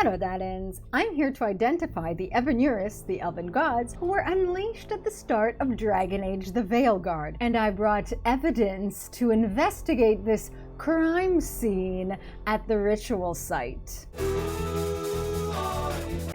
Hello, Daddins. I'm here to identify the Evanuris, the elven gods, who were unleashed at the start of Dragon Age the Veilguard, and I brought evidence to investigate this crime scene at the ritual site.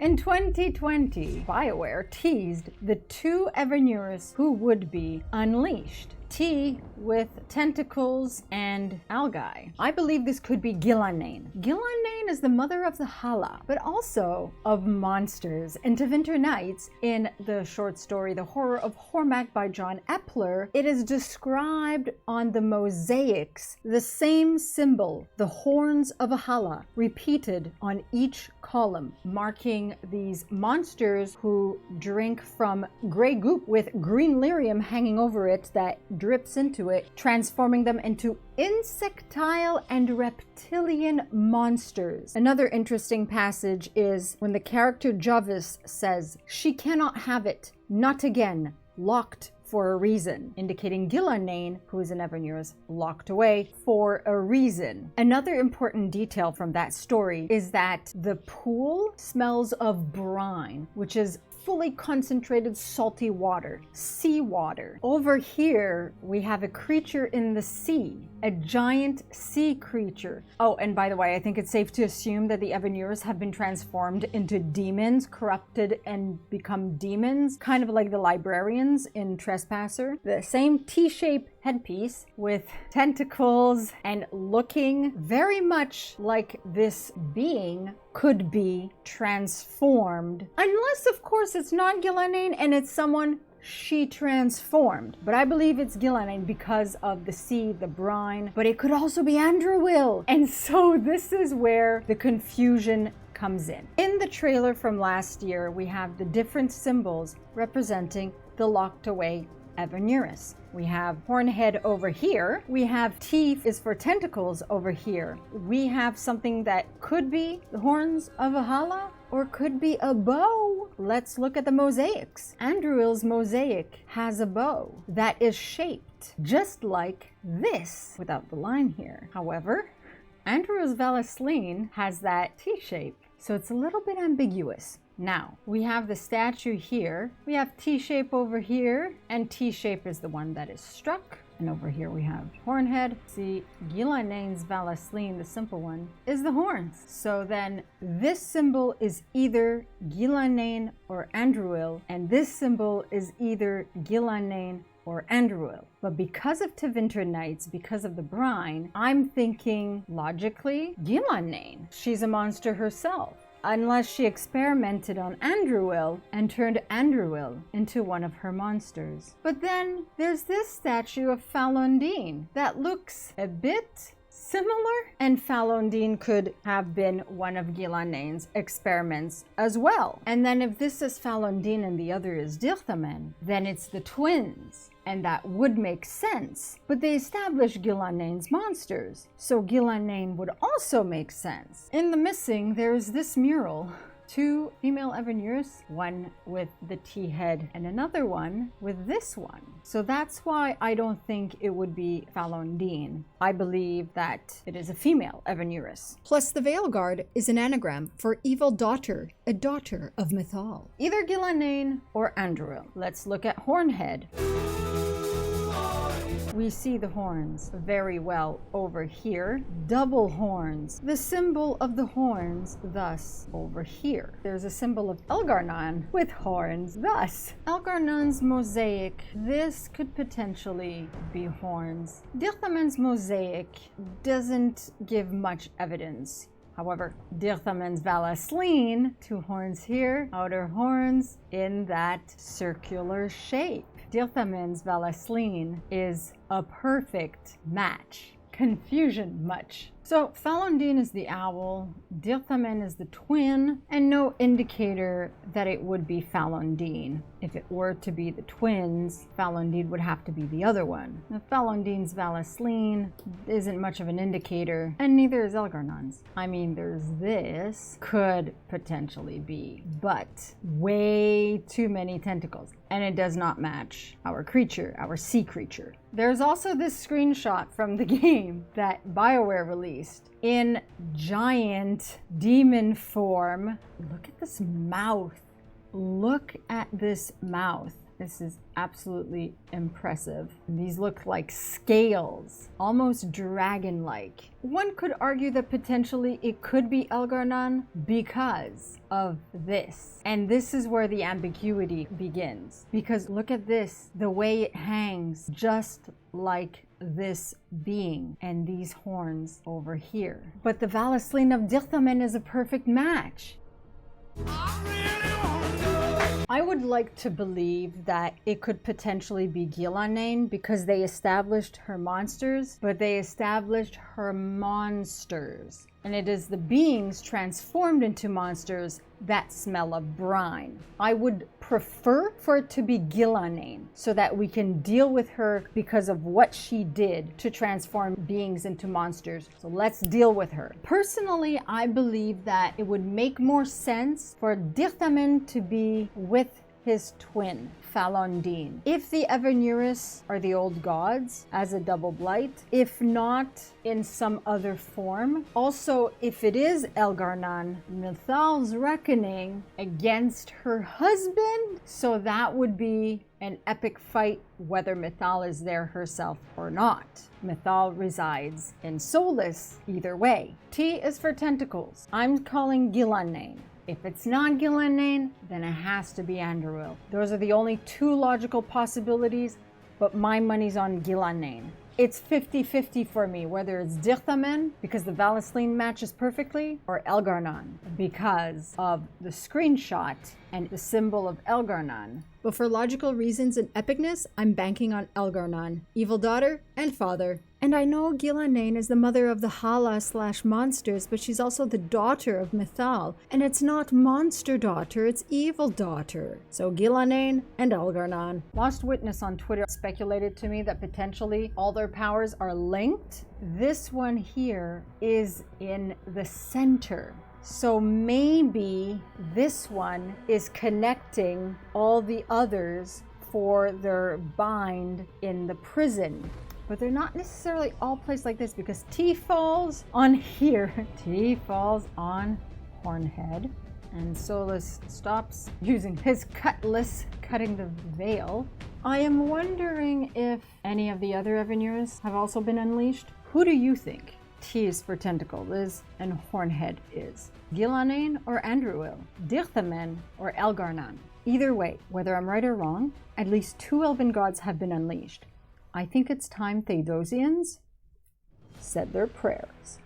In 2020, BioWare teased the two Evanuris who would be unleashed. T with tentacles and algae. I believe this could be Ghilanane. Ghilanane is the mother of the Hala, but also of monsters. In Tevinter Nights, in the short story The Horror of Hormak by John Epler, it is described on the mosaics, the same symbol, the horns of a Hala, repeated on each column, marking these monsters who drink from gray goop with green lyrium hanging over it that drips into it, transforming them into insectile and reptilian monsters. Another interesting passage is when the character Jovis says, "She cannot have it, not again, locked for a reason," indicating Ghilanane, who is an Evanuris, locked away for a reason. Another important detail from that story is that the pool smells of brine, which is fully concentrated salty water, seawater. Over here, we have a creature in the sea, a giant sea creature. Oh, and by the way, I think it's safe to assume that the Evanuris have been transformed into demons, corrupted and become demons, kind of like the librarians in Trespasser. The same T-shaped headpiece with tentacles and looking very much like this being could be transformed. Unless, of course, it's not Ghilanane and it's someone she transformed. But I believe it's Ghilanane because of the sea, the brine. But it could also be Andruil. And so this is where the confusion comes in. In the trailer from last year, we have the different symbols representing the locked away Evanuris. We have hornhead over here. We have T is for tentacles over here. We have something that could be the horns of a Hala or could be a bow. Let's look at the mosaics. Andruil's mosaic has a bow that is shaped just like this without the line here. However, Andruil's Valasleen has that T shape, so it's a little bit ambiguous. Now, we have the statue here, we have T-shape over here, and T-shape is the one that is struck. And over here we have hornhead. See, Ghilanene's Valasleen, the simple one, is the horns. So then this symbol is either Ghilanane or Andruil, and this symbol is either Ghilanane or Andruil. But because of Tevinter Nights, because of the brine, I'm thinking logically Ghilanane. She's a monster herself. Unless she experimented on Andruil and turned Andruil into one of her monsters. But then there's this statue of Falondine that looks a bit similar, and Falondine could have been one of Ghilanene's experiments as well. And then if this is Falondine and the other is Dirthamen, then it's the twins. And that would make sense. But they established Ghilanene's monsters, so Ghilanane would also make sense. In the missing, there's this mural. Two female Evanuris, one with the T-head and another one with this one. So that's why I don't think it would be Falondine. I believe that it is a female Evanuris. Plus, the Veilguard is an anagram for evil daughter, a daughter of Mythal. Either Ghilanane or Andruil. Let's look at Hornhead. We see the horns very well over here. Double horns. The symbol of the horns, thus, over here. There's a symbol of Elgar'nan with horns, thus. Elgar'nan's mosaic, this could potentially be horns. Dirthamen's mosaic doesn't give much evidence. However, Dirthamen's Valasleen, two horns here, outer horns in that circular shape. Dirthamen's Valasleen is a perfect match. Confusion much. So Falondine is the owl, Dirthamen is the twin, and no indicator that it would be Falondine. If it were to be the twins, Falondine would have to be the other one. Now, Falondine's Valasleen isn't much of an indicator, and neither is Elgar'nan's. I mean, there's this, could potentially be, but way too many tentacles. And it does not match our creature, our sea creature. There's also this screenshot from the game that BioWare released least, in giant demon form. Look at this mouth. Look at this mouth. This is absolutely impressive. These look like scales, almost dragon-like. One could argue that potentially it could be Elgar'nan because of this. And this is where the ambiguity begins. Because look at this, the way it hangs, just like this being and these horns over here. But the Valasleen of Dirthamen is a perfect match. I would like to believe that it could potentially be Ghilanane because they established her monsters, but they established her monsters. And it is the beings transformed into monsters that smell of brine. I would prefer for it to be Ghilanane so that we can deal with her because of what she did to transform beings into monsters. So let's deal with her. Personally, I believe that it would make more sense for Dirthamen to be with his twin, Falondine. If the Evanuris are the old gods as a double blight, if not in some other form. Also, if it is Elgar'nan, Mithal's reckoning against her husband, so that would be an epic fight whether Mithal is there herself or not. Mithal resides in Solas either way. T is for tentacles. I'm calling Ghilanane. If it's not Ghilanane, then it has to be Andruil. Those are the only two logical possibilities, but my money's on Ghilanane. It's 50-50 for me, whether it's Dirthamen, because the Valasleen matches perfectly, or Elgar'nan, because of the screenshot and the symbol of Elgar'nan. But for logical reasons and epicness, I'm banking on Elgar'nan, evil daughter and father. And I know Ghilanane is the mother of the Hala/monsters, but she's also the daughter of Mithal. And it's not monster daughter, it's evil daughter. So Ghilanane and Elgar'nan. Lost Witness on Twitter speculated to me that potentially all their powers are linked. This one here is in the center. So maybe this one is connecting all the others for their bind in the prison. But they're not necessarily all placed like this because T falls on here. T falls on Hornhead. And Solas stops using his cutlass, cutting the veil. I am wondering if any of the other Evanuris have also been unleashed. Who do you think T is for tentacle is and Hornhead is? Ghilanane or Andruil? Dirthamen or Elgar'nan? Either way, whether I'm right or wrong, at least 2 elven gods have been unleashed. I think it's time Theodosians said their prayers.